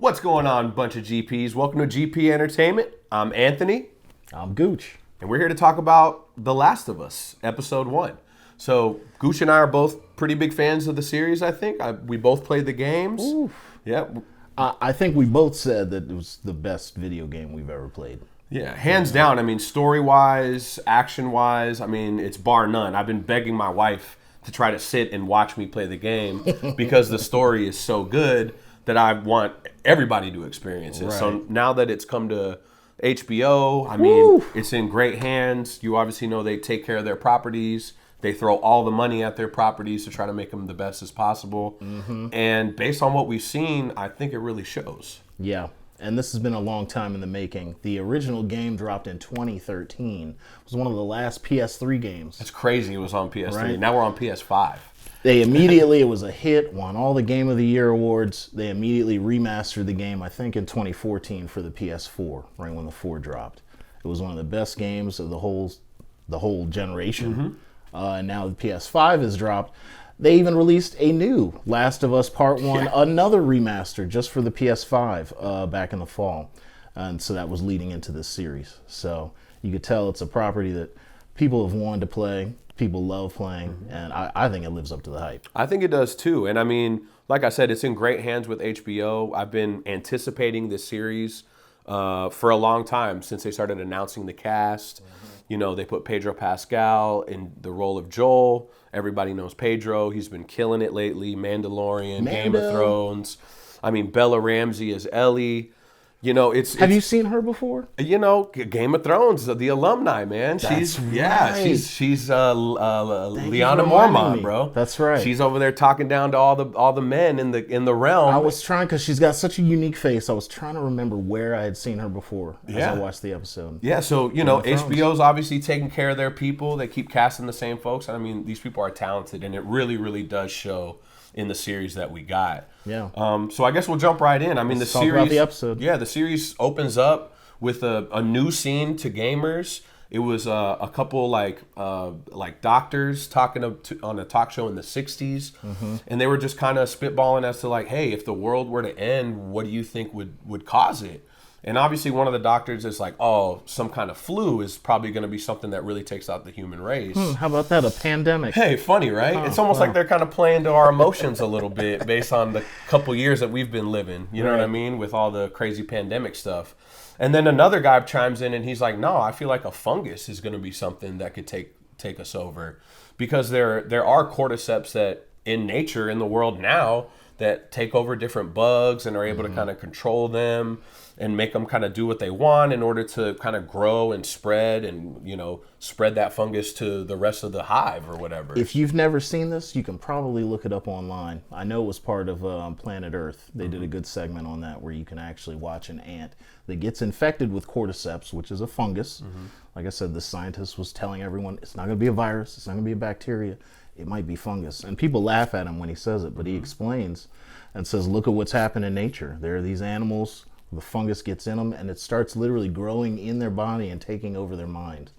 What's going on, bunch of GPs? Welcome to GP Entertainment. I'm Anthony. I'm Gooch. And we're here to talk about The Last of Us, Episode 1. So, Gooch and I are both pretty big fans of the series, I think. We both played the games. Oof. Yeah. I think we both said that it was the best video game we've ever played. Yeah, hands down. I mean, story-wise, action-wise, I mean, it's bar none. I've been begging my wife to try to sit and watch me play the game because the story is so good that I want everybody to experience it. Right. So now that it's come to HBO, I mean, it's in great hands. You obviously know they take care of their properties. They throw all the money at their properties to try to make them the best as possible. Mm-hmm. And based on what we've seen, I think it really shows. Yeah. And this has been a long time in the making. The original game dropped in 2013. It was one of the last PS3 games. It's crazy it was on PS3. Right? Now we're on PS5. It was a hit, won all the Game of the Year awards. They immediately remastered the game, I think in 2014 for the PS4, right when the 4 dropped. It was one of the best games of the whole generation. Mm-hmm. And now the PS5 has dropped. They even released a new Last of Us Part 1, another remaster just for the PS5 back in the fall. And so that was leading into this series. So you could tell it's a property that people have wanted to play, people love playing, and I think it lives up to the hype. I think it does too. And I mean, like I said, it's in great hands with HBO. I've been anticipating this series for a long time since they started announcing the cast. Mm-hmm. You know, they put Pedro Pascal in the role of Joel. Everybody knows Pedro. He's been killing it lately. Mandalorian, Game of Thrones. I mean, Bella Ramsey as Ellie. You know, Have you seen her before? You know, Game of Thrones, the alumni, man. She's She's Lyanna Mormont, bro. That's right. She's over there talking down to all the men in the realm. I was trying, because she's got such a unique face. I was trying to remember where I had seen her before as I watched the episode. Yeah, so you know, HBO's obviously taking care of their people. They keep casting the same folks. I mean, these people are talented, and it really, really does show in the series that we got. Yeah. So I guess we'll jump right in. I mean, Let's the talk series. About the episode. Yeah, the series opens up with a new scene to gamers. It was a couple like doctors talking on a talk show in the '60s, and they were just kind of spitballing as to like, hey, if the world were to end, what do you think would cause it? And obviously one of the doctors is like, oh, some kind of flu is probably going to be something that really takes out the human race. How about that, a pandemic? Hey, funny, right? It's almost like they're kind of playing to our emotions a little bit based on the couple years that we've been living. You know what I mean? With all the crazy pandemic stuff. And then another guy chimes in and he's like, no, I feel like a fungus is going to be something that could take us over. Because there are cordyceps that in nature, in the world now, that take over different bugs and are able to kind of control them and make them kind of do what they want in order to kind of grow and spread and, you know, spread that fungus to the rest of the hive or whatever. If you've never seen this, you can probably look it up online. I know it was part of Planet Earth. They did a good segment on that where you can actually watch an ant that gets infected with cordyceps, which is a fungus. Like I said, the scientist was telling everyone it's not going to be a virus, it's not going to be a bacteria, it might be fungus. And people laugh at him when he says it, but he explains and says, look at what's happened in nature. There are these animals, the fungus gets in them, and it starts literally growing in their body and taking over their mind.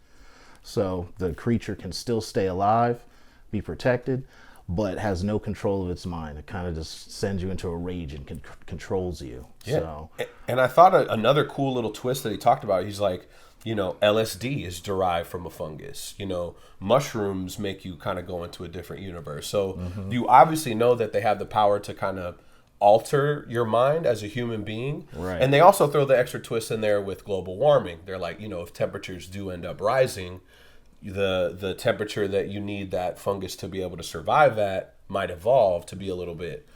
So the creature can still stay alive, be protected, but has no control of its mind. It kind of just sends you into a rage and controls you. Yeah. So, and I thought another cool little twist that he talked about, he's like, you know, LSD is derived from a fungus. You know, mushrooms make you kind of go into a different universe. So you obviously know that they have the power to kind of alter your mind as a human being. Right. And they also throw the extra twist in there with global warming. They're like, you know, if temperatures do end up rising, the temperature that you need that fungus to be able to survive at might evolve to be a little bit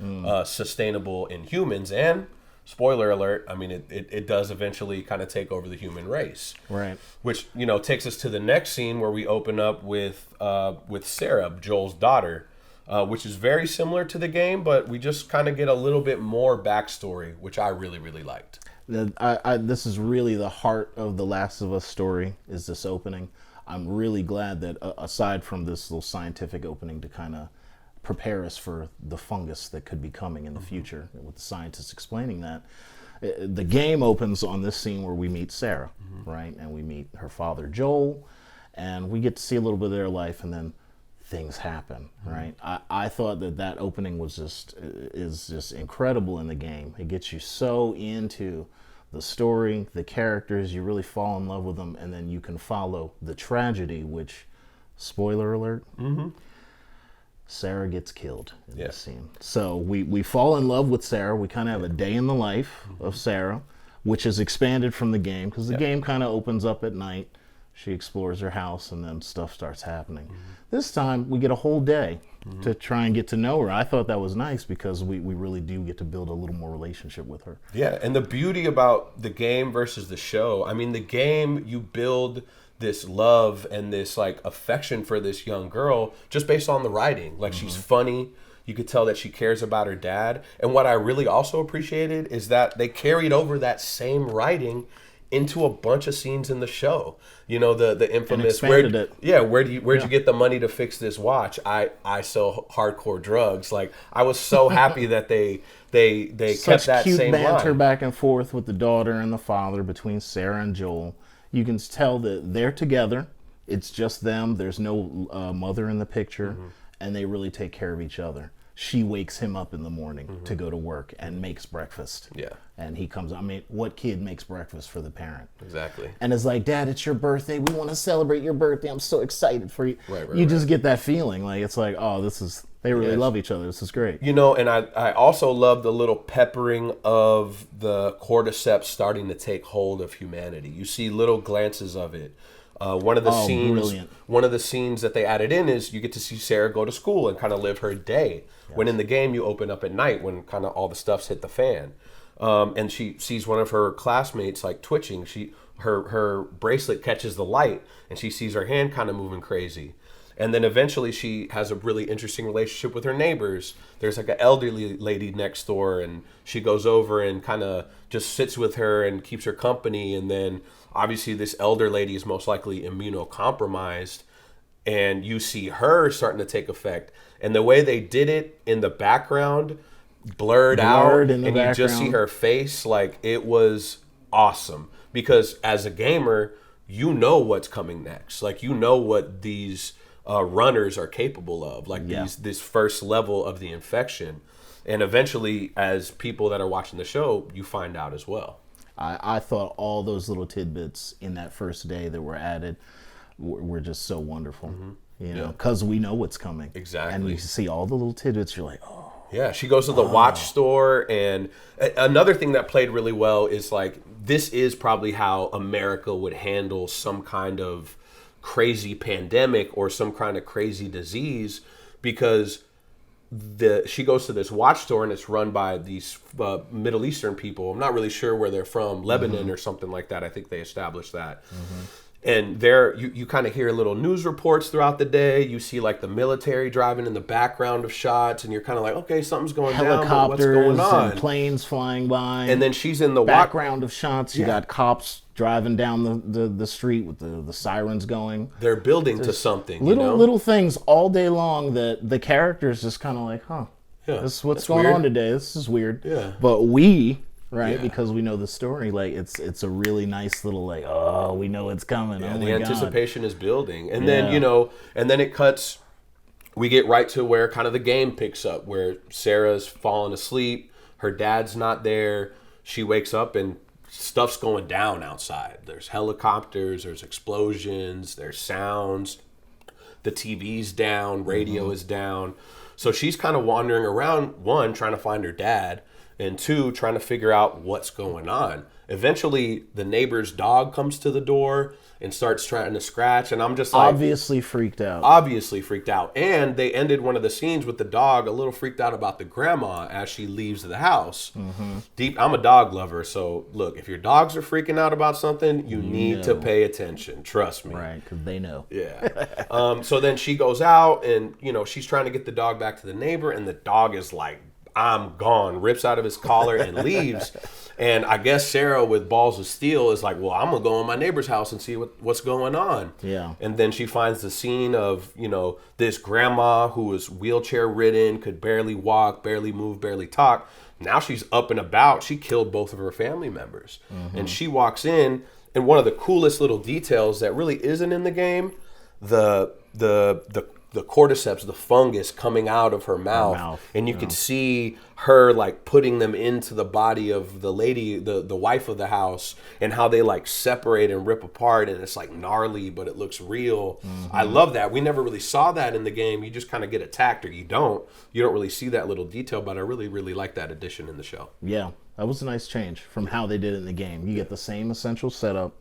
sustainable in humans. And spoiler alert, I mean, it does eventually kind of take over the human race. right. Which, you know, takes us to the next scene where we open up with Sarah, Joel's daughter, which is very similar to the game, but we just kind of get a little bit more backstory, which I really, really liked. This is really the heart of the Last of Us story, is this opening. I'm really glad that aside from this little scientific opening to kind of prepare us for the fungus that could be coming in the future, with the scientists explaining that, the game opens on this scene where we meet Sarah, right? And we meet her father, Joel, and we get to see a little bit of their life, and then things happen, right? I thought that opening was just incredible in the game. It gets you so into the story, the characters, you really fall in love with them, and then you can follow the tragedy, which, spoiler alert, Sarah gets killed in this scene. So we fall in love with Sarah. We kind of have a day in the life of Sarah, which is expanded from the game, because the game kind of opens up at night. She explores her house, and then stuff starts happening. This time, we get a whole day to try and get to know her. I thought that was nice because we really do get to build a little more relationship with her. Yeah, and the beauty about the game versus the show, I mean, the game, you build this love and this like affection for this young girl just based on the writing. Like she's funny. You could tell that she cares about her dad. And what I really also appreciated is that they carried over that same writing into a bunch of scenes in the show. You know, the infamous expanded it. Yeah, where'd you get the money to fix this watch? I sell hardcore drugs. Like I was so happy that they kept that cute same banter line. back and forth with the daughter and the father, between Sarah and Joel. You can tell that they're together. It's just them. There's no mother in the picture, and they really take care of each other. She wakes him up in the morning to go to work and makes breakfast. Yeah. And he comes, I mean, what kid makes breakfast for the parent? Exactly. And it's like, Dad, it's your birthday. We want to celebrate your birthday. I'm so excited for you. Right, you just get that feeling. Like, it's like, oh, they really love each other. This is great. You know, and I also love the little peppering of the cordyceps starting to take hold of humanity. You see little glances of it. One of the scenes that they added in is you get to see Sarah go to school and kind of live her day. Yes. When in the game you open up at night when kind of all the stuff's hit the fan, and she sees one of her classmates like twitching. Her bracelet catches the light and she sees her hand kind of moving crazy. And then eventually she has a really interesting relationship with her neighbors. There's like an elderly lady next door, and she goes over and kind of just sits with her and keeps her company. And then obviously this elder lady is most likely immunocompromised, and you see her starting to take effect. And the way they did it in the background, blurred out, and you just see her face, like it was awesome. Because as a gamer, you know what's coming next. Like you know what these runners are capable of, like this first level of the infection. And eventually, as people that are watching the show, you find out as well. I thought all those little tidbits in that first day that were added were just so wonderful. You know, because we know what's coming. Exactly. And you see all the little tidbits, you're like, oh. Yeah, she goes to the watch store, and another thing that played really well is like, this is probably how America would handle some kind of crazy pandemic or some kind of crazy disease, because she goes to this watch store and it's run by these Middle Eastern people. I'm not really sure where they're from, Lebanon or something like that. I think they established that. And there, you kind of hear little news reports throughout the day. You see like the military driving in the background of shots, and you're kind of like, okay, something's going down. But what's going on? And planes flying by. And then she's in the background of shots. You got cops driving down the street with the sirens going. They're building to something. Little things all day long that the characters just kind of like, huh? Yeah, this is what's going on today. This is weird. Yeah. But because we know the story, like it's a really nice little like, oh, we know it's coming. Yeah, oh the anticipation is building. And then, and then it cuts, we get right to where kind of the game picks up, where Sarah's fallen asleep, her dad's not there, she wakes up and stuff's going down outside. There's helicopters, there's explosions, there's sounds, the TV's down, radio is down. So she's kind of wandering around, one, trying to find her dad, and two, trying to figure out what's going on. Eventually, the neighbor's dog comes to the door and starts trying to scratch, and I'm just like... Obviously freaked out. And they ended one of the scenes with the dog a little freaked out about the grandma as she leaves the house. I'm a dog lover, so look, if your dogs are freaking out about something, you need to pay attention. Trust me. Right, because they know. Yeah. So then she goes out, and, she's trying to get the dog back to the neighbor, and the dog is like, I'm gone, rips out of his collar and leaves. And I guess Sarah, with balls of steel, is like, well, I'm going to go in my neighbor's house and see what's going on. Yeah. And then she finds the scene of, this grandma who was wheelchair ridden, could barely walk, barely move, barely talk. Now she's up and about. She killed both of her family members. And she walks in, and one of the coolest little details that really isn't in the game, the cordyceps, the fungus coming out of her mouth, and you could see her like putting them into the body of the lady, the wife of the house, and how they like separate and rip apart, and it's like gnarly, but it looks real. I love that. We never really saw that in the game. You just kind of get attacked, or you don't really see that little detail, but I really, really like that addition in the show. Yeah, that was a nice change from how they did it in the game. You get the same essential setup,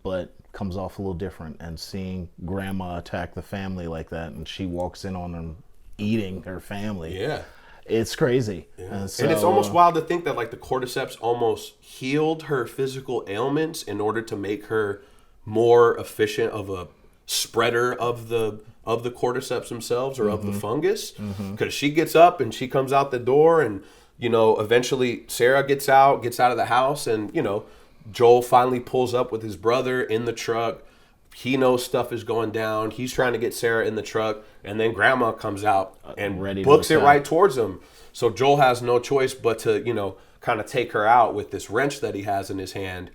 but comes off a little different. And seeing grandma attack the family like that, and she walks in on them eating her family. Yeah. It's crazy. Yeah. And it's almost wild to think that like the cordyceps almost healed her physical ailments in order to make her more efficient of a spreader of the cordyceps themselves, or of the fungus. Because she gets up and she comes out the door, and eventually Sarah gets out of the house, and Joel finally pulls up with his brother in the truck. He knows stuff is going down. He's trying to get Sarah in the truck, and then Grandma comes out and books it right towards him. So Joel has no choice but to, kind of take her out with this wrench that he has in his hand.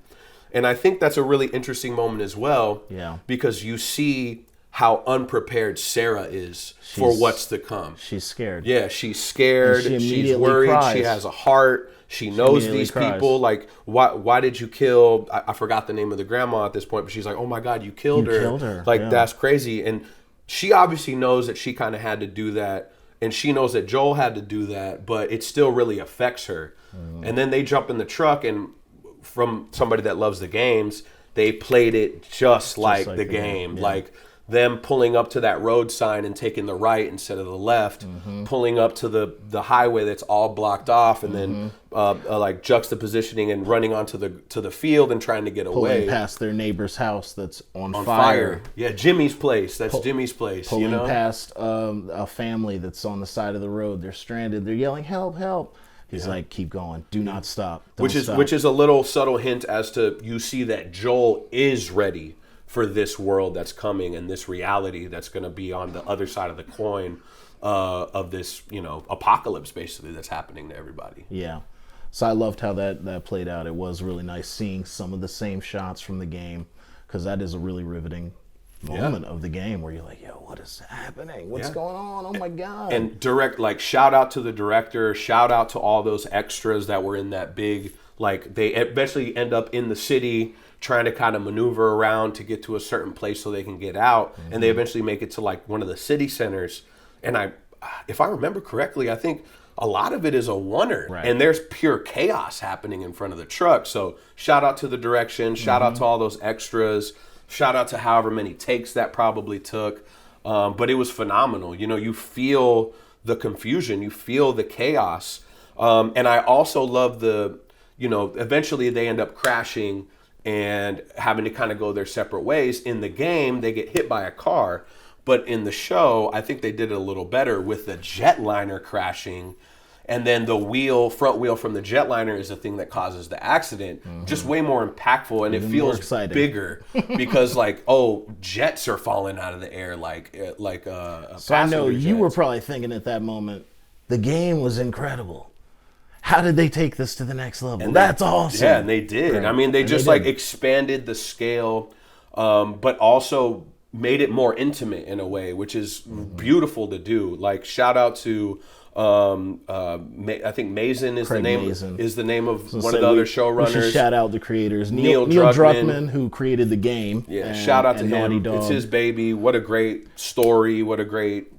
And I think that's a really interesting moment as well. Yeah. Because you see how unprepared Sarah is for what's to come. She's scared. Yeah, she's scared. She's worried. Cries. She has a heart. She knows these people. Like, why did you kill? I forgot the name of the grandma at this point, but she's like, oh my God, you killed her. Like, that's crazy. And she obviously knows that she kind of had to do that. And she knows that Joel had to do that, but it still really affects her. And then they jump in the truck, and from somebody that loves the games, they played it just like the game. Yeah. Like, them pulling up to that road sign and taking the right instead of the left, pulling up to the highway that's all blocked off, and then like juxtapositioning and running onto the field and trying to get away. Pulling past their neighbor's house that's on fire. Yeah, Jimmy's place. That's Jimmy's place. Pulling past a family that's on the side of the road. They're stranded. They're yelling, help, help. He's like, keep going. Do not stop. Which is a little subtle hint as to, you see that Joel is ready for this world that's coming, and this reality that's going to be on the other side of the coin of this, apocalypse basically that's happening to everybody. Yeah. So I loved how that played out. It was really nice seeing some of the same shots from the game, because that is a really riveting moment of the game where you're like, yo, what is happening? What's going on? Oh my God. And shout out to the director, shout out to all those extras that were in that big, like, they eventually end up in the city trying to kind of maneuver around to get to a certain place so they can get out. And they eventually make it to like one of the city centers. And if I remember correctly, I think a lot of it is a oneer. Right. And there's pure chaos happening in front of the truck. So shout out to the direction, shout out to all those extras, shout out to however many takes that probably took. But it was phenomenal. You feel the confusion, you feel the chaos. And I also love eventually they end up crashing and having to kind of go their separate ways. In the game, they get hit by a car. But in the show, I think they did it a little better with the jetliner crashing. And then the front wheel from the jetliner is the thing that causes the accident. Just way more impactful, and it feels bigger because, like, jets are falling out of the air So I know you were probably thinking at that moment, the game was incredible. How did they take this to the next level? And that's awesome. Yeah, and they did. Right. I mean, they just expanded the scale, but also made it more intimate in a way, which is beautiful to do. Like, shout out to I think Mazin is the name of one of the other showrunners. We should shout out the creators. Neil Druckmann, who created the game. Yeah, shout out to him. It's his baby. What a great story. What a great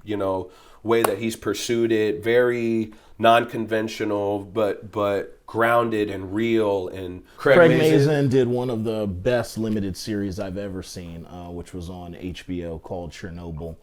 way that he's pursued it. Very non-conventional, but grounded and real. And Craig Mazin did one of the best limited series I've ever seen, which was on HBO called Chernobyl.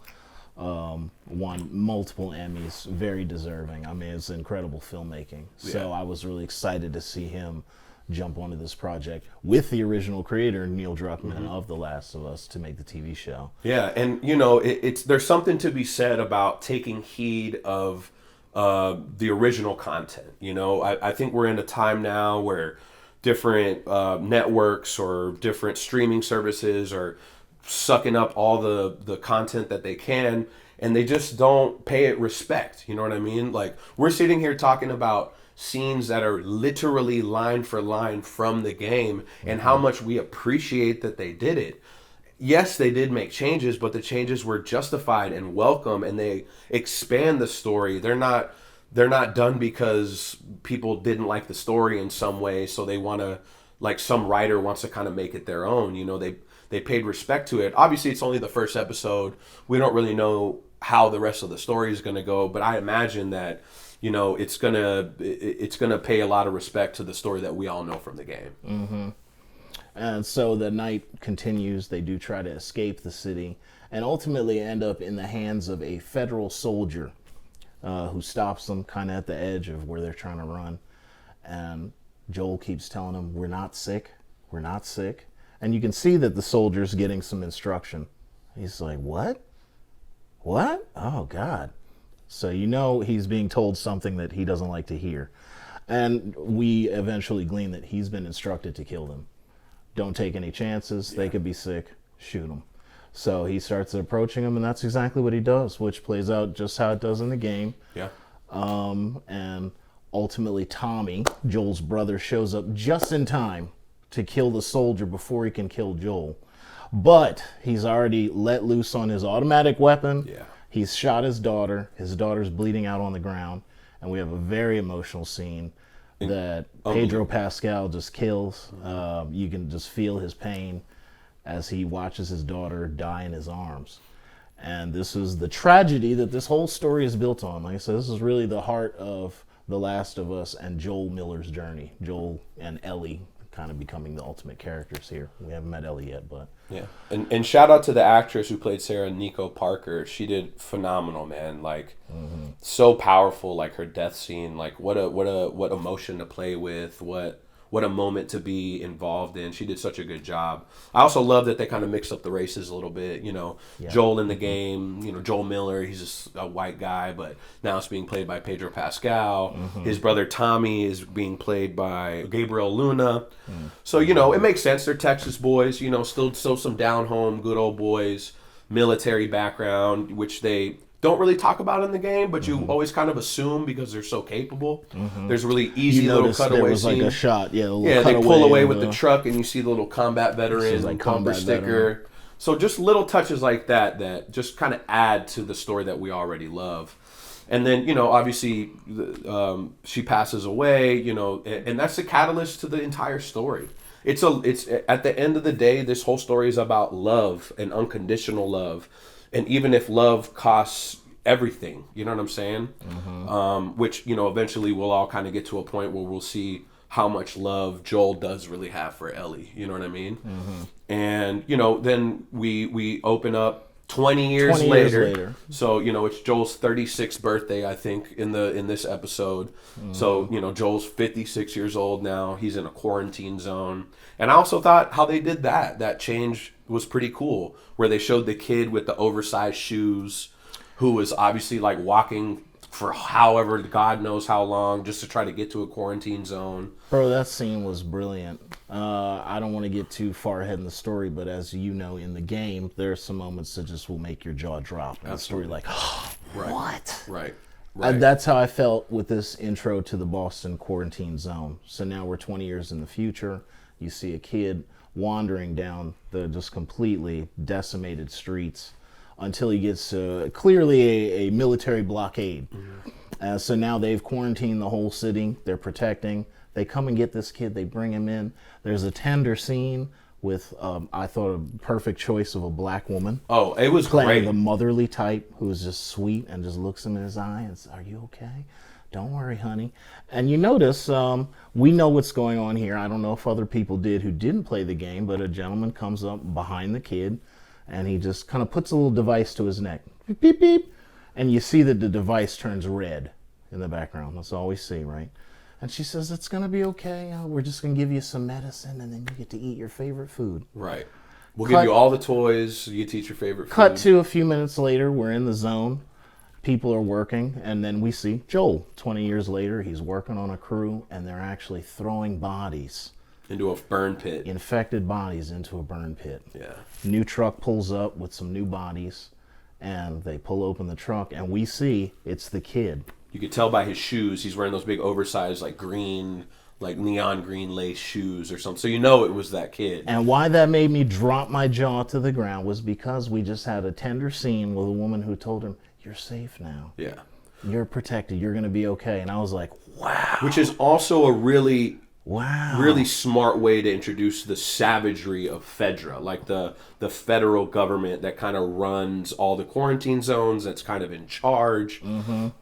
Won multiple Emmys, very deserving. I mean, it's incredible filmmaking. So I was really excited to see him jump onto this project with the original creator, Neil Druckmann, of The Last of Us, to make the TV show. Yeah, and there's something to be said about taking heed of the original content. I think we're in a time now where different networks or different streaming services are sucking up all the content that they can, and they just don't pay it respect. You know what I mean? Like, we're sitting here talking about scenes that are literally line for line from the game and how much we appreciate that they did it. yes, they did make changes, but the changes were justified and welcome, and they expand the story. They're not done because people didn't like the story in some way, so they want to, like, some writer wants to kind of make it their own. They paid respect to it. Obviously, it's only the first episode. We don't really know how the rest of the story is going to go, but I imagine that it's gonna pay a lot of respect to the story that we all know from the game. Mm-hmm. And so the night continues. They do try to escape the city and ultimately end up in the hands of a federal soldier who stops them kind of at the edge of where they're trying to run. And Joel keeps telling them, we're not sick. We're not sick. And you can see that the soldier's getting some instruction. He's like, what? What? Oh, God. So he's being told something that he doesn't like to hear. And we eventually glean that he's been instructed to kill them. Don't take any chances. They could be sick. Shoot them. So he starts approaching them, and that's exactly what he does, which plays out just how it does in the game. Yeah. And ultimately, Tommy, Joel's brother, shows up just in time to kill the soldier before he can kill Joel. But he's already let loose on his automatic weapon. Yeah. He's shot his daughter. His daughter's bleeding out on the ground. And we have a very emotional scene that Pedro Pascal just kills. You can just feel his pain as he watches his daughter die in his arms. And this is the tragedy that this whole story is built on. Like I said, this is really the heart of The Last of Us and Joel Miller's journey. Joel and Ellie kind of becoming the ultimate characters here. We haven't met Ellie yet, but... Yeah. And shout out to the actress who played Sarah, Nico Parker. She did phenomenal, man. Like, so powerful, like her death scene. Like, what emotion to play with, what a moment to be involved in. She did such a good job. I also love that they kind of mixed up the races a little bit. Joel in the game, Joel Miller, he's just a white guy, but now it's being played by Pedro Pascal. His brother Tommy is being played by Gabriel Luna. So, it makes sense. They're Texas boys, still some down home, good old boys, military background, which they don't really talk about in the game, but you always kind of assume because they're so capable. There's a really easy little cutaway there was scene. like a shot, they pull away with the truck, and you see the little combat veteran like bumper sticker. Veteran. So just little touches like that just kind of add to the story that we already love. And then, obviously, she passes away, and that's the catalyst to the entire story. It's at the end of the day, this whole story is about love and unconditional love. And even if love costs everything, you know what I'm saying? Which, eventually we'll all kind of get to a point where we'll see how much love Joel does really have for Ellie. You know what I mean? And, then we open up 20 years later. So, it's Joel's 36th birthday, I think, in this episode. So, Joel's 56 years old now. He's in a quarantine zone. And I also thought how they did that change was pretty cool, where they showed the kid with the oversized shoes who was obviously like walking for however God knows how long just to try to get to a quarantine zone. Bro, that scene was brilliant. I don't want to get too far ahead in the story, but as you know, in the game, there are some moments that just will make your jaw drop. And the story like, oh, what? Right. That's how I felt with this intro to the Boston quarantine zone. So now we're 20 years in the future. You see a kid wandering down the just completely decimated streets until he gets clearly a military blockade. So now they've quarantined the whole city. They're protecting. They come and get this kid. They bring him in. There's a tender scene with, I thought, a perfect choice of a black woman. Oh, it was playing great. The motherly type who is just sweet and just looks him in his eye and says, "Are you okay? Don't worry, honey." And you notice, we know what's going on here. I don't know if other people did who didn't play the game, but a gentleman comes up behind the kid and he just kind of puts a little device to his neck. Beep, beep, beep. And you see that the device turns red in the background. That's all we see, right? And she says, "It's going to be okay. We're just going to give you some medicine and then you get to eat your favorite food." Right. We'll give you all the toys. You get to eat your favorite food. Cut to a few minutes later. We're in the zone. People are working. And then we see Joel. 20 years later, he's working on a crew and they're actually throwing bodies. Into a burn pit. Infected bodies into a burn pit. Yeah. New truck pulls up with some new bodies. And they pull open the truck and we see it's the kid. You could tell by his shoes, he's wearing those big oversized, like green, like neon green lace shoes or something. So you know it was that kid. And why that made me drop my jaw to the ground was because we just had a tender scene with a woman who told him, "You're safe now. Yeah. You're protected. You're going to be okay." And I was like, wow. Which is also a really Wow. really smart way to introduce the savagery of Fedra, like the federal government that kind of runs all the quarantine zones, that's kind of in charge,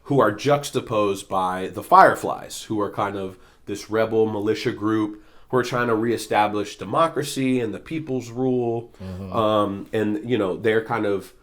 who are juxtaposed by the Fireflies, who are kind of this rebel militia group who are trying to reestablish democracy and the people's rule. And, you know, they're kind of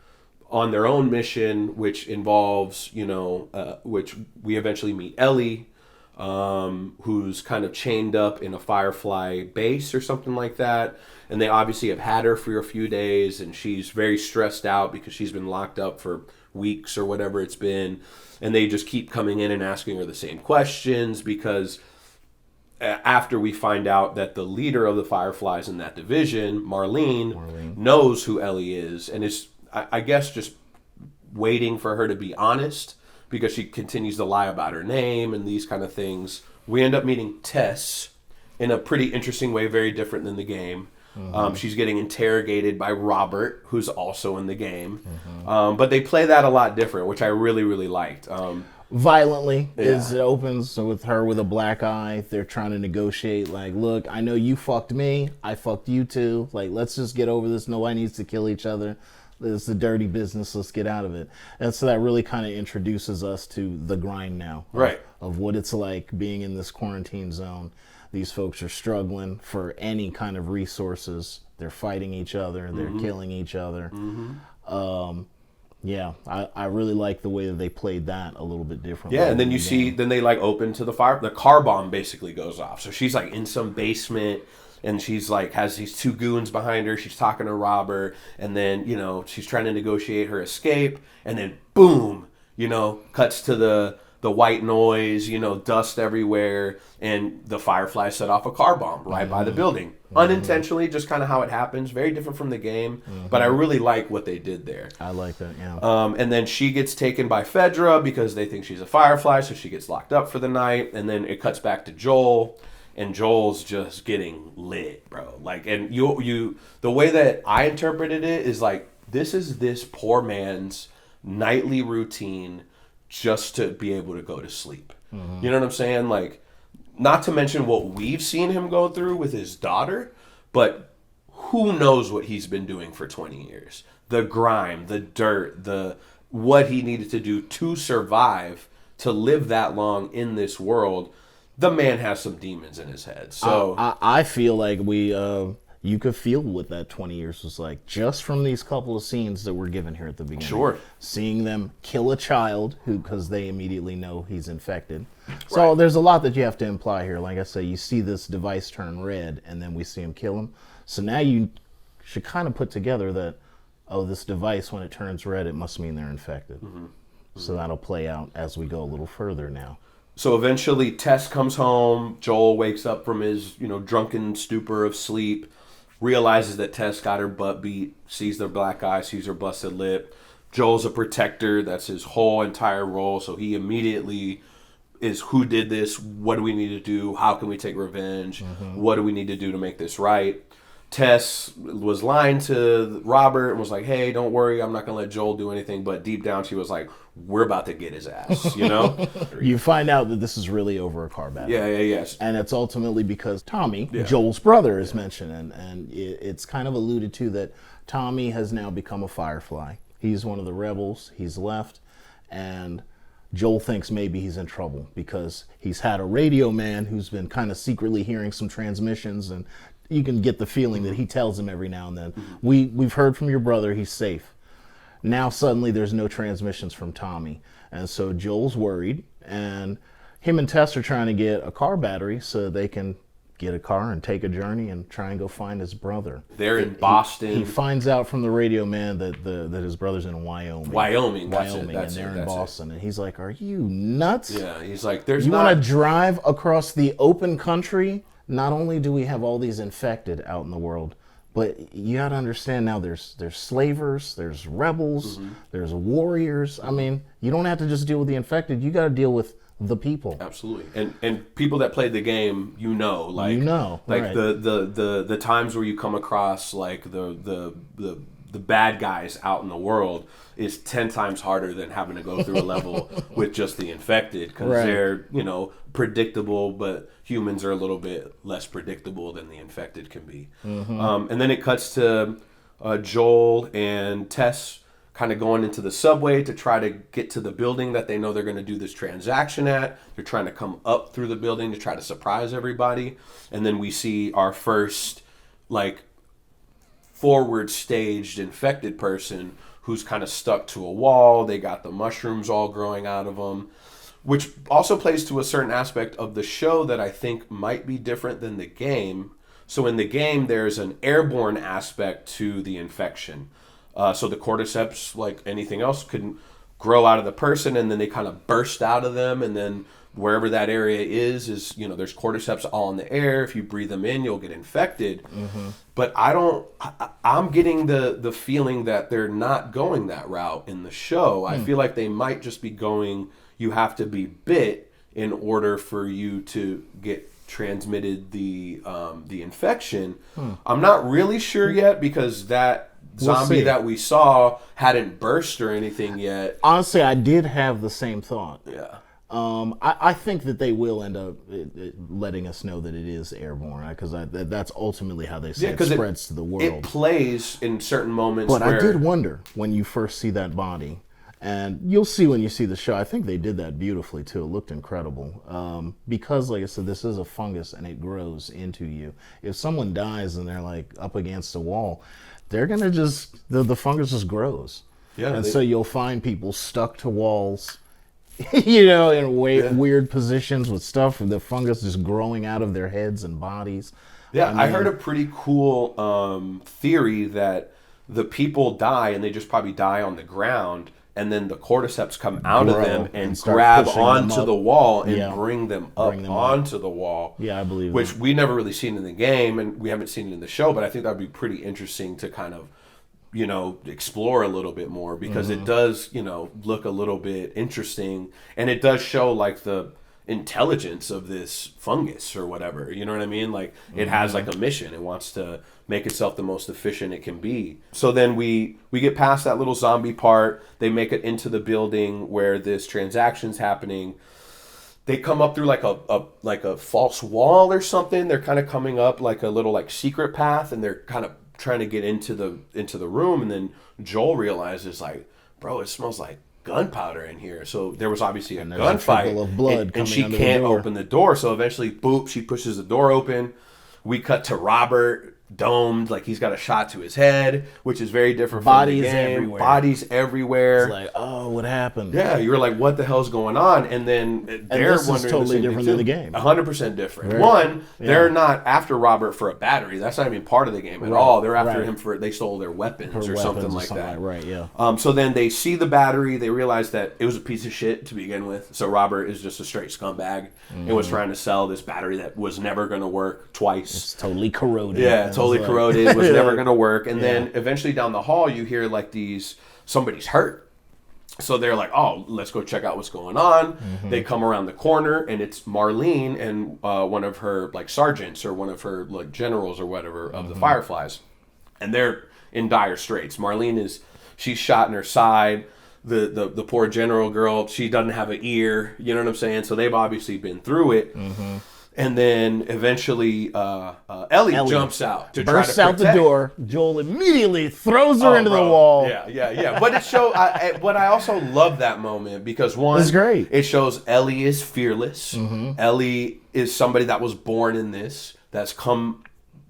on their own mission, which involves, you know, which we eventually meet Ellie, who's kind of chained up in a Firefly base or something like that. And they obviously have had her for a few days, and she's very stressed out because she's been locked up for weeks or whatever it's been. And they just keep coming in and asking her the same questions because after we find out that the leader of the Fireflies in that division, Marlene, knows who Ellie is and is, I guess, just waiting for her to be honest, because she continues to lie about her name and these kind of things. We end up meeting Tess in a pretty interesting way, very different than the game. She's getting interrogated by Robert, who's also in the game. But they play that a lot different, which I really, really liked. Violently, as it opens with her with a black eye. They're trying to negotiate, like, look, I know you fucked me. I fucked you too. Like, let's just get over this. Nobody needs to kill each other. It's a dirty business. Let's get out of it. And so that really kind of introduces us to the grind now. Right. Of what it's like being in this quarantine zone. These folks are struggling for any kind of resources. They're fighting each other. They're killing each other. Yeah, I really like the way that they played that a little bit differently. Yeah, and then you see, then they like open to the fire. The car bomb basically goes off. So she's like in some basement, and she's like has these two goons behind her. She's talking to Robert, and then, you know, she's trying to negotiate her escape, and then boom, you know, cuts to the white noise, you know, dust everywhere, and the Fireflies set off a car bomb right by the building. Unintentionally, just kind of how it happens. Very different from the game, but I really like what they did there. I like that, yeah. And then she gets taken by Fedra because they think she's a Firefly, so she gets locked up for the night, and then it cuts back to Joel, and Joel's just getting lit, bro. Like, and you the way that I interpreted it is like, this is this poor man's nightly routine just to be able to go to sleep. You know what I'm saying? Like, not to mention what we've seen him go through with his daughter, but who knows what he's been doing for 20 years. The grime, the dirt, what he needed to do to survive, to live that long in this world. The man has some demons in his head. So I feel like you could feel what that 20 years was like just from these couple of scenes that we're given here at the beginning. Sure. Seeing them kill a child because they immediately know he's infected. So there's a lot that you have to imply here. Like I say, you see this device turn red, and then we see him kill him. So now you should kind of put together that, oh, this device, when it turns red, it must mean they're infected. So that'll play out as we go a little further now. So eventually Tess comes home. Joel wakes up from his, you know, drunken stupor of sleep, realizes that Tess got her butt beat, sees their black eye, sees her busted lip. Joel's a protector. That's his whole entire role. So he immediately is, who did this? What do we need to do? How can we take revenge? What do we need to do to make this right? Tess was lying to Robert and was like, hey, don't worry, I'm not going to let Joel do anything. But deep down, she was like, we're about to get his ass, you know? You find out that this is really over a car battle. Yes. And it's ultimately because Tommy, Joel's brother, is mentioned. And it's kind of alluded to that Tommy has now become a Firefly. He's one of the rebels. He's left. And Joel thinks maybe he's in trouble because he's had a radio man who's been kind of secretly hearing some transmissions, and you can get the feeling that he tells him every now and then, we've heard from your brother, he's safe. Now suddenly there's no transmissions from Tommy. And so Joel's worried, and him and Tess are trying to get a car battery so they can get a car and take a journey and try and go find his brother. They're in Boston. He finds out from the radio man that his brother's in Wyoming. And they're in Boston. And he's like, are you nuts? Yeah, he's like, you want to drive across the open country? Not only do we have all these infected out in the world, but you got to understand now there's slavers, there's rebels, there's warriors. I mean, you don't have to just deal with the infected. You got to deal with the people. Absolutely. And people that played the game, like right. the times where you come across like the bad guys out in the world is 10 times harder than having to go through a level with just the infected, because Right. they're predictable, but humans are a little bit less predictable than the infected can be. And then it cuts to Joel and Tess kind of going into the subway to try to get to the building that they know they're going to do this transaction at. They're trying to come up through the building to try to surprise everybody. And then we see our first like forward staged infected person who's kind of stuck to a wall. They got the mushrooms all growing out of them, which also plays to a certain aspect of the show that I think might be different than the game. So in the game, there's an airborne aspect to the infection. So the cordyceps, like anything else, couldn't grow out of the person, and then they kind of burst out of them, and then wherever that area is there's cordyceps all in the air. If you breathe them in, you'll get infected. But I'm getting the feeling that they're not going that route in the show. I feel like they might just be going, you have to be bit in order for you to get transmitted the infection. I'm not really sure yet, because that zombie that we saw hadn't burst or anything yet. Honestly, I did have the same thought. Yeah. I think that they will end up letting us know that it is airborne, because that's ultimately how they say it spreads to the world. It plays in certain moments. But I did wonder when you first see that body, and you'll see when you see the show. I think they did that beautifully too. It looked incredible. Because, like I said, this is a fungus and it grows into you. If someone dies and they're like up against a wall, they're gonna the fungus just grows. Yeah. And so you'll find people stuck to walls, in weird positions with stuff, the fungus just growing out of their heads and bodies. Yeah, I heard a pretty cool theory that the people die and they just probably die on the ground, and then the cordyceps come out of them and grab onto the wall and bring them up onto the wall. Yeah, I believe which we never really seen in the game, and we haven't seen it in the show, but I think that would be pretty interesting to kind of explore a little bit more, because it does, look a little bit interesting, and it does show like the intelligence of this fungus or whatever, you know what I mean? Like it has like a mission. It wants to make itself the most efficient it can be. So then we get past that little zombie part. They make it into the building where this transaction's happening. They come up through like a false wall or something. They're kind of coming up like a little like secret path, and they're kind of trying to get into the room, and then Joel realizes like, bro, it smells like gunpowder in here. So there was obviously a gunfight, of blood and she can't open the door. So eventually, boop, she pushes the door open. We cut to Robert, domed, like he's got a shot to his head, which is very different from the game. Bodies everywhere. It's like, oh, what happened? Yeah, you were like, what the hell's going on? And then they're this is totally different than the game. 100% different. Right. They're not after Robert for a battery. That's not even part of the game at all. They're after him for, they stole their weapons or something like that. Right, yeah. So then they see the battery. They realize that it was a piece of shit to begin with. So Robert is just a straight scumbag and was trying to sell this battery that was never going to work twice. It's totally corroded. Yeah, totally corroded. Was never going to work. And then eventually down the hall, you hear like somebody's hurt. So they're like, oh, let's go check out what's going on. They come around the corner, and it's Marlene and one of her like sergeants or one of her like generals or whatever of the Fireflies. And they're in dire straits. Marlene she's shot in her side. The poor general girl, she doesn't have an ear. You know what I'm saying? So they've obviously been through it. And then eventually Ellie jumps out to bursts try to out the door. Joel immediately throws her into the wall. Yeah. But it shows. But I also love that moment because one, it's great. It shows Ellie is fearless. Ellie is somebody that was born in this, that's come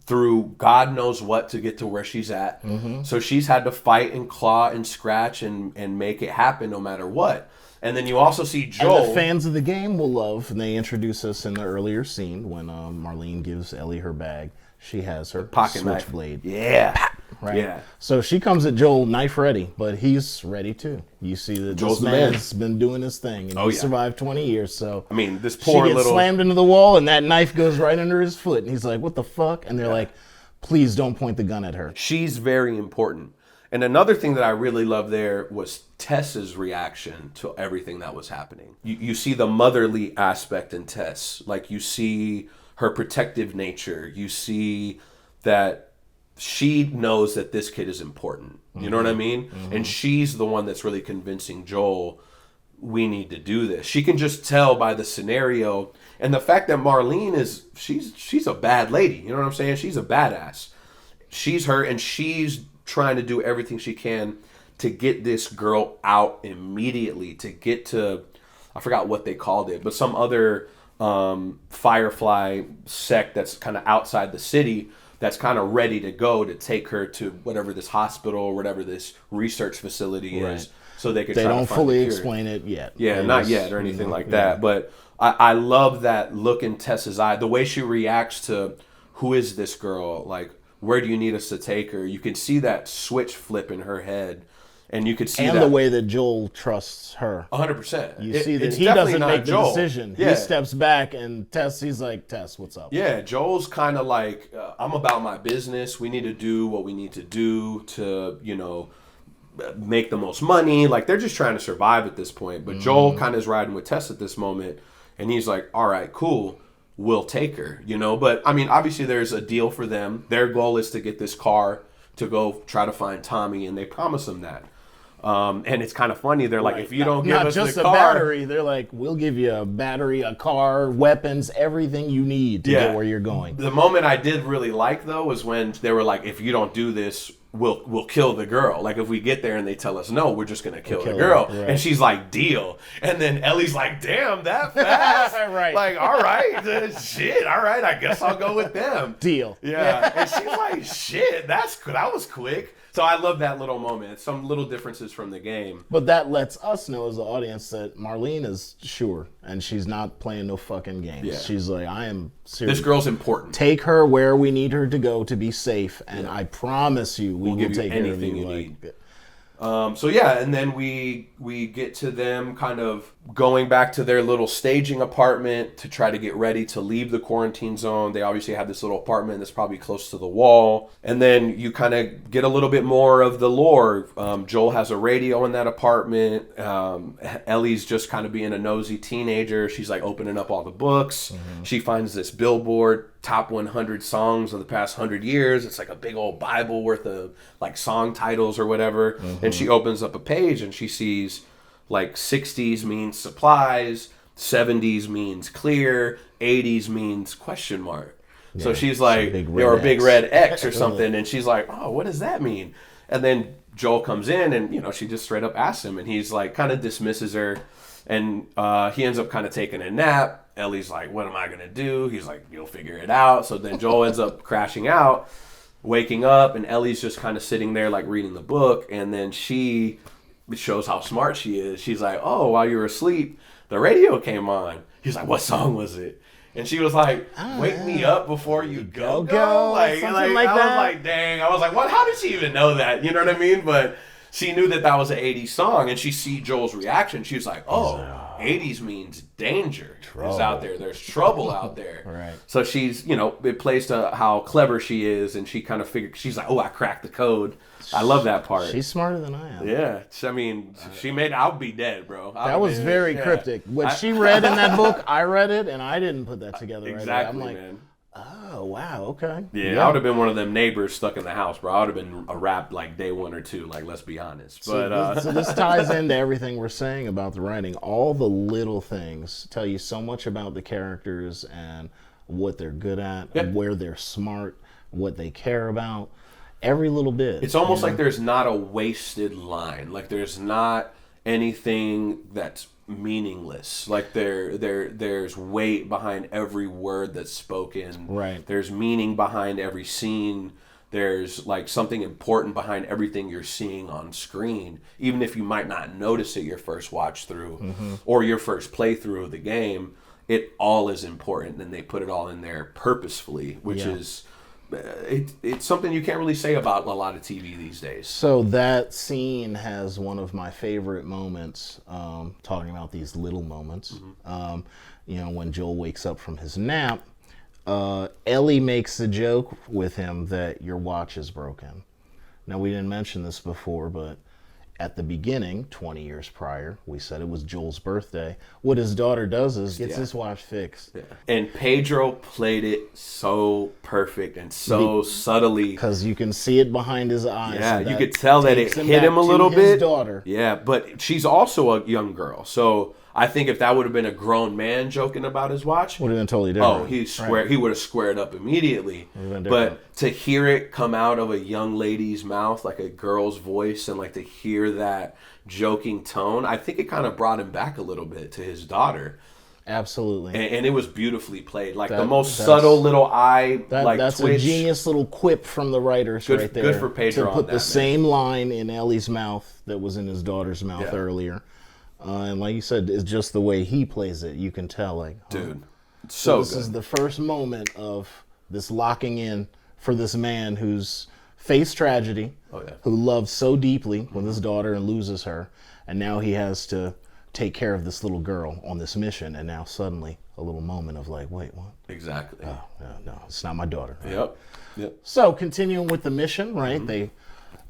through God knows what to get to where she's at. So she's had to fight and claw and scratch and make it happen no matter what. And then you also see Joel. And the fans of the game will love, and they introduce us in the earlier scene when Marlene gives Ellie her bag. She has her pocket switchblade. Yeah. Right? Yeah. So she comes at Joel knife ready, but he's ready too. You see that Joel's this man's been doing his thing, and he survived 20 years. So I mean, this poor she gets slammed into the wall, and that knife goes right under his foot, and he's like, "What the fuck?" And they're like, "Please don't point the gun at her." She's very important. And another thing that I really loved there was Tess's reaction to everything that was happening. You see the motherly aspect in Tess. Like, you see her protective nature. You see that she knows that this kid is important. You know what I mean? And she's the one that's really convincing Joel, we need to do this. She can just tell by the scenario. And the fact that Marlene is, she's a bad lady. You know what I'm saying? She's a badass. She's her, and she's trying to do everything she can to get this girl out immediately, to get to, I forgot what they called it, but some other Firefly sect that's kind of outside the city that's kind of ready to go to take her to whatever this hospital or whatever this research facility is, so they could try to find the cure. They don't fully explain it yet. Yeah, not yet or anything like that. But I love that look in Tess's eye, the way she reacts to, who is this girl? Like, where do you need us to take her? You can see that switch flip in her head. And you could see the way that Joel trusts her. 100%. You see that he doesn't make the decision. Yeah. He steps back, and he's like, Tess, what's up? Yeah, Joel's kind of like, I'm about my business. We need to do what we need to do to, make the most money. Like, they're just trying to survive at this point. But Joel kind of is riding with Tess at this moment. And he's like, all right, cool. We'll take her, But, I mean, obviously there's a deal for them. Their goal is to get this car to go try to find Tommy, and they promise him that. And it's kind of funny. They're like, if you don't give us the car... Not just a battery. They're like, we'll give you a battery, a car, weapons, everything you need to get where you're going. The moment I did really like, though, was when they were like, if you don't do this, we'll kill the girl. Like, if we get there and they tell us no, we're just going to kill the girl. Right. And she's like, deal. And then Ellie's like, damn, that fast? Right. Like, all right, shit, all right, I guess I'll go with them. Deal. Yeah. And she's like, shit, that was quick. So I love that little moment. Some little differences from the game. But that lets us know as the audience that Marlene is sure, and she's not playing no fucking games. Yeah. She's like, I am serious. This girl's important. Take her where we need her to go to be safe, and I promise you we will take anything you need. And then we get to them kind of going back to their little staging apartment to try to get ready to leave the quarantine zone. They obviously have this little apartment that's probably close to the wall. And then you kind of get a little bit more of the lore. Joel has a radio in that apartment. Ellie's just kind of being a nosy teenager. She's like opening up all the books. She finds this billboard, top 100 songs of the past 100 years. It's like a big old Bible worth of like song titles or whatever. And she opens up a page and she sees like 60s means supplies, 70s means clear, 80s means question mark. Yeah, so she's like, or a big red X or something. And she's like, oh, what does that mean? And then Joel comes in and, she just straight up asks him. And he's like, kind of dismisses her. And he ends up kind of taking a nap. Ellie's like, what am I going to do? He's like, you'll figure it out. So then Joel ends up crashing out, waking up. And Ellie's just kind of sitting there like reading the book. And then she shows how smart she is. She's like, oh, while you were asleep, the radio came on. He's like, what song was it? And she was like, wake me up before you go. Like I was like, dang. I was like, what? How did she even know that? You know what I mean? But she knew that was an 80s song, and she see Joel's reaction. She was like, oh, 80s means danger is out there. There's trouble out there. Right. So she's, it plays to how clever she is, and she kind of figured, she's like, oh, I cracked the code. I love that part. She's smarter than I am. Yeah. I mean, I'll be dead, bro. That was very cryptic. What she read in that book, I read it, and I didn't put that together right away. Exactly, I'm like, man. Oh, wow, okay. Yeah, I would have been one of them neighbors stuck in the house, bro. I would have been a rap like day 1 or 2, like, let's be honest. But so this ties into everything we're saying about the writing. All the little things tell you so much about the characters and what they're good at, where they're smart, what they care about. Every little bit. It's almost like there's not a wasted line. Like, there's not anything that's meaningless. Like, there's weight behind every word that's spoken. Right. There's meaning behind every scene. There's like something important behind everything you're seeing on screen, even if you might not notice it your first watch through or your first playthrough of the game. It all is important, and they put it all in there purposefully, which is it's something you can't really say about a lot of TV these days. So that scene has one of my favorite moments, talking about these little moments. When Joel wakes up from his nap, Ellie makes a joke with him that your watch is broken. Now, we didn't mention this before, but at the beginning, 20 years prior, we said it was Joel's birthday. What his daughter does is gets his watch fixed. Yeah. And Pedro played it so perfect and so subtly. Because you can see it behind his eyes. Yeah, you could tell that it hit him a little bit. His daughter. Yeah, but she's also a young girl. So I think if that would have been a grown man joking about his watch, would have been totally different. Oh, he would have squared up immediately. But to hear it come out of a young lady's mouth, like a girl's voice, and like to hear that joking tone, I think it kind of brought him back a little bit to his daughter. Absolutely. And it was beautifully played. Like the most subtle little eye that's twitch. A genius little quip from the writers right there. Good for Pedro to put the same line in Ellie's mouth that was in his daughter's mouth earlier. And like you said, it's just the way he plays it. You can tell, like, dude, so this is the first moment of this locking in for this man who's faced tragedy, who loves so deeply with his daughter and loses her, and now he has to take care of this little girl on this mission. And now suddenly a little moment of like, wait, what? Exactly. Oh, no, it's not my daughter. Right? Yep. So continuing with the mission, right? They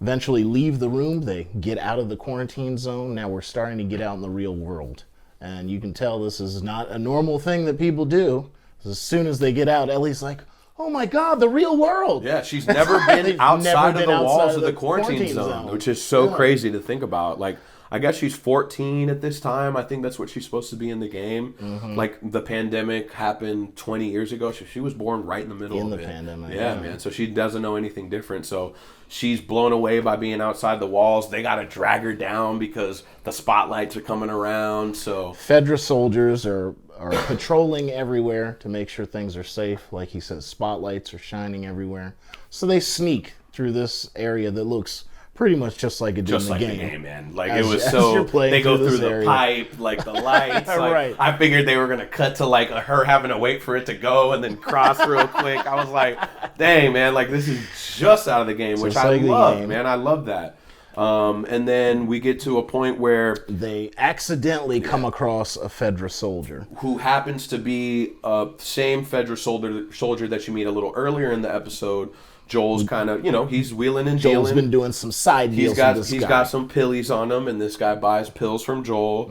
eventually leave the room. They get out of the quarantine zone. Now we're starting to get out in the real world. And you can tell this is not a normal thing that people do. As soon as they get out, Ellie's like, oh my God, the real world. Yeah, she's never been outside of the walls of the quarantine zone, which is so crazy to think about. Like, I guess she's 14 at this time. I think that's what she's supposed to be in the game. Like, the pandemic happened 20 years ago. She was born right in the middle of it. Pandemic. Yeah, man. So she doesn't know anything different. So she's blown away by being outside the walls. They got to drag her down because the spotlights are coming around. So Fedra soldiers are patrolling everywhere to make sure things are safe. Like he says, spotlights are shining everywhere. So they sneak through this area that looks pretty much just like it did in the game. The game, man. Like it was so they go through the pipe, like the lights. Like, right. I figured they were gonna cut to like her having to wait for it to go and then cross real quick. I was like, dang, man, like this is just out of the game, which I love, man. I love that. And then we get to a point where they accidentally come across a Fedra soldier who happens to be a same Fedra soldier that you meet a little earlier in the episode. Joel's kind of, he's wheeling and dealing. Joel's been doing some side deals with this guy. He's got some pillies on him, and this guy buys pills from Joel,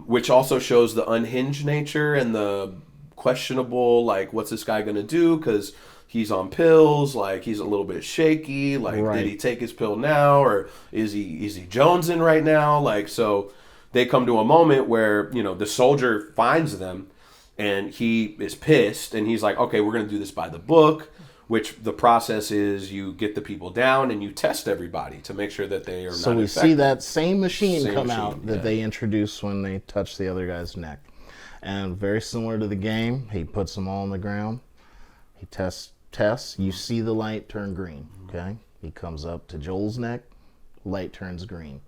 which also shows the unhinged nature and the questionable, like, what's this guy going to do? Because he's on pills, like, he's a little bit shaky. Like, did he take his pill now, or is he jonesing right now? Like, so they come to a moment where, the soldier finds them, and he is pissed, and he's like, okay, we're going to do this by the book. Which the process is you get the people down and you test everybody to make sure that they are not infected. So we see that same machine come out that they introduced when they touched the other guy's neck. And very similar to the game, he puts them all on the ground. He tests. You see the light turn green, okay? He comes up to Joel's neck, light turns green.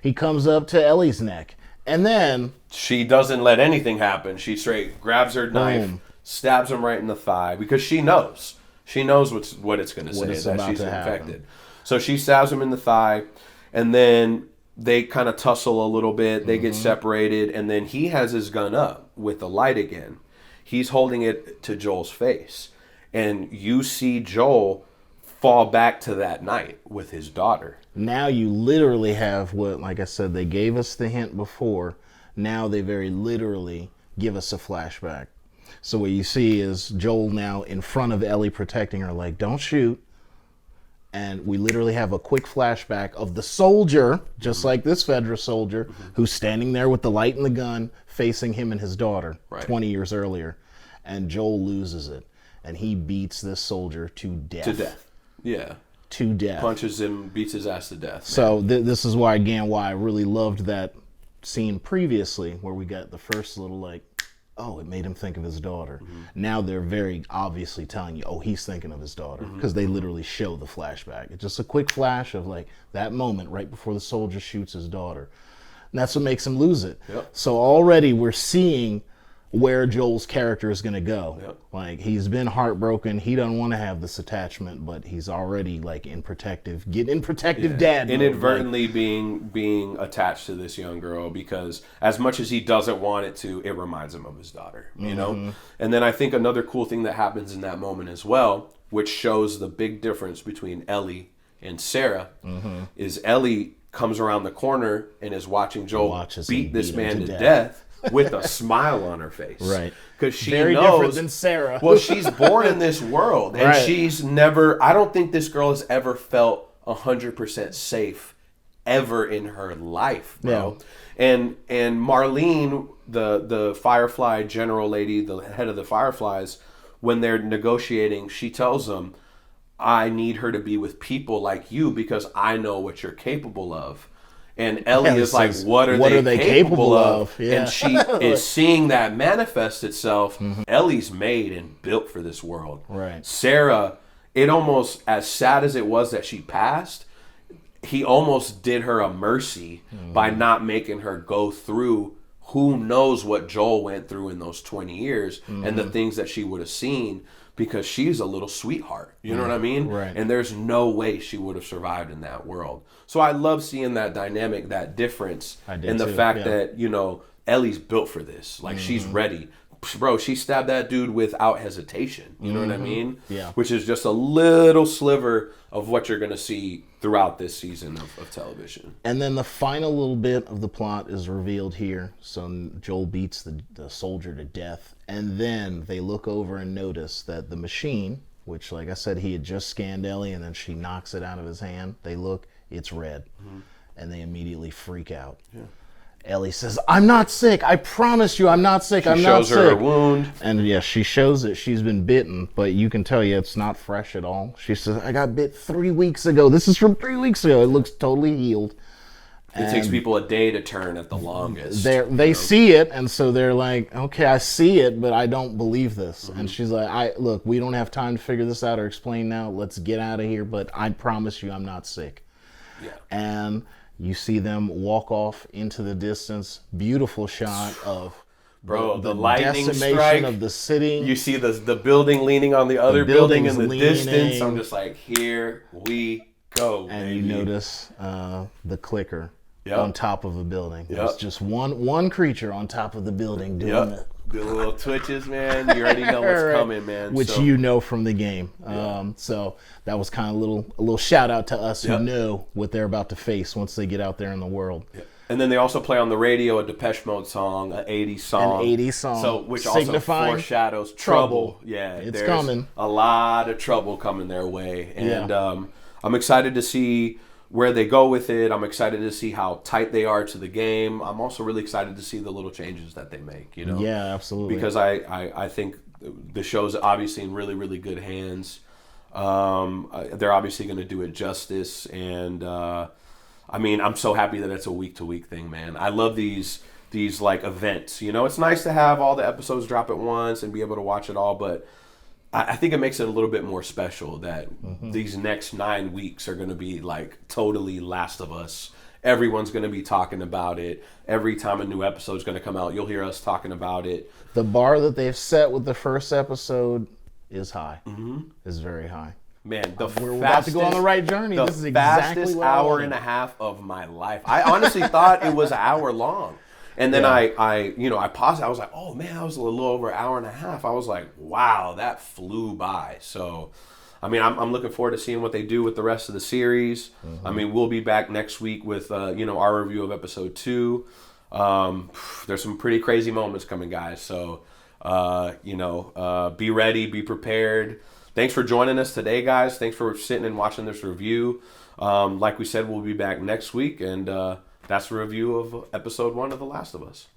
He comes up to Ellie's neck, and then... She doesn't let anything happen. She straight grabs her knife, stabs him right in the thigh, because she knows. She knows what it's going to say, that she's infected. So she stabs him in the thigh, and then they kind of tussle a little bit. They get separated, and then he has his gun up with the light again. He's holding it to Joel's face, and you see Joel fall back to that night with his daughter. Now you literally have what, like I said, they gave us the hint before. Now they very literally give us a flashback. So what you see is Joel now in front of Ellie protecting her, like, don't shoot. And we literally have a quick flashback of the soldier, just like this Fedra soldier, who's standing there with the light and the gun facing him and his daughter 20 years earlier. And Joel loses it. And he beats this soldier to death. To death. Yeah. To death. Punches him, beats his ass to death. So this is why I really loved that scene previously where we got the first little, like, oh, it made him think of his daughter. Now they're very obviously telling you, oh, he's thinking of his daughter, because they literally show the flashback. It's just a quick flash of like that moment right before the soldier shoots his daughter. And that's what makes him lose it. So already we're seeing where Joel's character is going to go. Like, he's been heartbroken. He doesn't want to have this attachment, but he's already like in protective dad mode. Inadvertently being attached to this young girl, because as much as he doesn't want it to, it reminds him of his daughter, you know? And then I think another cool thing that happens in that moment as well, which shows the big difference between Ellie and Sarah, is Ellie comes around the corner and is watching Joel beat this man to death with a smile on her face. Right. Because she Very knows, different than Sarah. well, she's born in this world, and she's never, I don't think this girl has ever felt 100% safe ever in her life, bro. Yeah. And Marlene, the Firefly general lady, the head of the Fireflies, when they're negotiating, she tells them, I need her to be with people like you because I know what you're capable of. And Ellie is like, what are they capable of? Yeah. And she is seeing that manifest itself. Ellie's made and built for this world. Right. Sarah, it almost, as sad as it was that she passed, he almost did her a mercy by not making her go through who knows what Joel went through in those 20 years and the things that she would have seen, because she's a little sweetheart. You know what I mean? Right. And there's no way she would have survived in that world. So I love seeing that dynamic, that difference, and the fact that, you know, Ellie's built for this. Like, she's ready. Bro, she stabbed that dude without hesitation. You know what I mean? Yeah. Which is just a little sliver of what you're going to see throughout this season of television. And then the final little bit of the plot is revealed here. So Joel beats the soldier to death. And then they look over and notice that the machine, which, like I said, he had just scanned Ellie, and then she knocks it out of his hand. They look, it's red. And they immediately freak out. Yeah. Ellie says, I'm not sick. I promise you I'm not sick. I'm not sick. She shows her a wound. And yes, she shows that she's been bitten, but you can tell you it's not fresh at all. She says, I got bit 3 weeks ago. This is from 3 weeks ago. It looks totally healed. It takes people a day to turn at the longest. They see it, and so they're like, okay, I see it, but I don't believe this. And she's like, look, we don't have time to figure this out or explain now. Let's get out of here, but I promise you I'm not sick. Yeah. And you see them walk off into the distance. Beautiful shot of the lightning decimation strike of the city. You see the building leaning on the other building in the distance. I'm just like, here we go. And baby. You notice the clicker on top of a building. It's just one creature on top of the building doing it. Doing little twitches, man. You already know what's coming, man. Which you know from the game. So that was kind of a little shout out to us who know what they're about to face once they get out there in the world. And then they also play on the radio a Depeche Mode song, an 80s song. An 80s song. So, which also foreshadows trouble. Yeah, it's coming. A lot of trouble coming their way. And I'm excited to see where they go with it. I'm excited to see how tight they are to the game. I'm also really excited to see the little changes that they make, you know? Yeah, absolutely. Because I think the show's obviously in really, really good hands. They're obviously going to do it justice. And, I mean, I'm so happy that it's a week-to-week thing, man. I love these like events, you know? It's nice to have all the episodes drop at once and be able to watch it all, but I think it makes it a little bit more special that these next 9 weeks are going to be like totally Last of Us. Everyone's going to be talking about it. Every time a new episode is going to come out, you'll hear us talking about it. The bar that they've set with the first episode is high. Is very high. Man, we're about to go on the right journey. This is exactly fastest what hour and a half of my life. I honestly thought it was an hour long. And then I paused. I was like, oh man, I was a little over an hour and a half. I was like, wow, that flew by. So, I mean, I'm looking forward to seeing what they do with the rest of the series. I mean, we'll be back next week with our review of episode 2. There's some pretty crazy moments coming, guys. So, be ready, be prepared. Thanks for joining us today, guys. Thanks for sitting and watching this review. Like we said, we'll be back next week, and that's a review of episode 1 of The Last of Us.